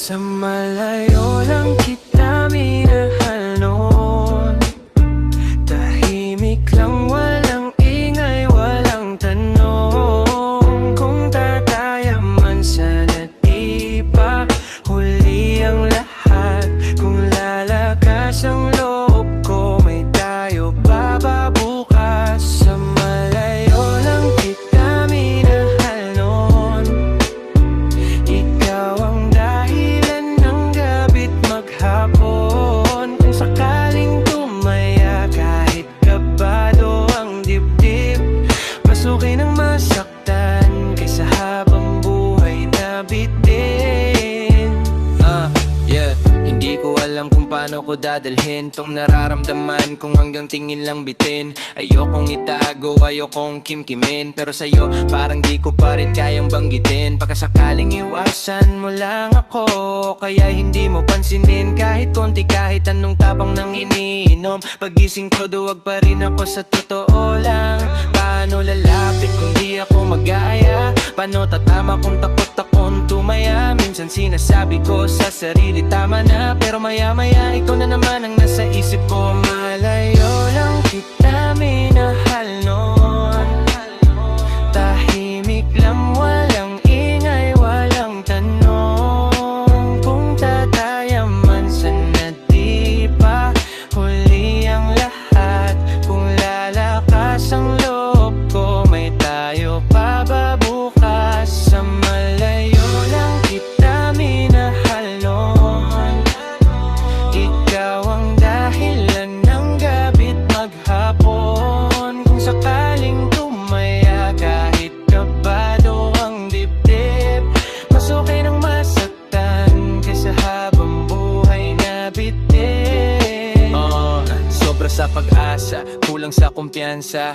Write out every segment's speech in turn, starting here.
Sa malayo lang kita minahal noon. Tahimik lang, walang ingay, walang tanong. Kung tataya man sana di pa huli ang lahat. Kung lalakas ang loob ko, may tayo pa ba bukas? Sa malayo lang kita minahal noon. Ikaw ang dahilan ng gabi't maghapon. Kung sakaling tumaya kahit kabado ang dibdib, mas okay nang masaktan kaysa habang buhay na bitin. Yeah, hindi ko alam kung paano ko dadalhin tong nararamdaman kung hanggang tingin lang bitin. Ayokong itago, ayokong kimkimin, pero sa'yo parang di ko pa rin kayang banggitin. Pagkasakaling iwasan mo lang ako, kaya hindi mo pansinin kahit konti, kahit anong tapang nang iniinom. Pagising ko duwag pa rin ako sa totoo lang. Paano lalapit kung di ako mag-aya? Paano tatama kung takot akong tumaya? Minsan sinasabi ko sa sarili tama na, pero maya-maya ikaw na naman ang nasa isip ko. Malayo lang kita minahal noon. Tahimik lang, walang ingay, walang tanong. Kung tataya man sana di pa huli ang lahat. Kung lalakas ang loob ko, may tayo pa ba bukas? Sa malayo lang kita minahal noon. Ikaw ang dahilan ng gabi't maghapon. Kung sakaling tumaya kahit kabado ang dibdib, mas okay nang masaktan kaysa habang buhay na bitin. Sobra sa pag-asa, kulang sa kumpiyansa.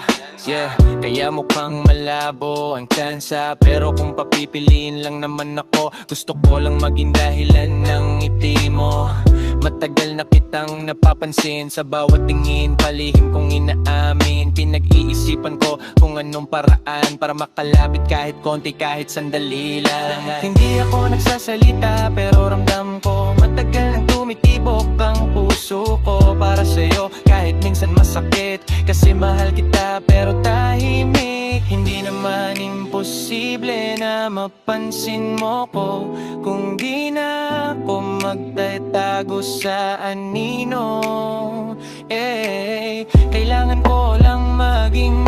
Yeah, kaya mukhang malabo ang tsansa. Pero kung papipiliin lang naman ako, gusto ko lang maging dahilan ng ngiti mo. Matagal na kitang napapansin sa bawat tingin, palihim kong inaamin. Pinag-iisipan ko kung anong paraan para makalapit kahit konti, kahit sandali lang. Hindi ako nagsasalita pero ramdam ko matagal nang tumitibok ang puso ko para sa'yo. Kahit minsan masakit kasi mahal kita pero tahimik. Hindi naman imposible na mapansin mo ko kung di na ako magtatago sa anino. Kailangan ko lang maging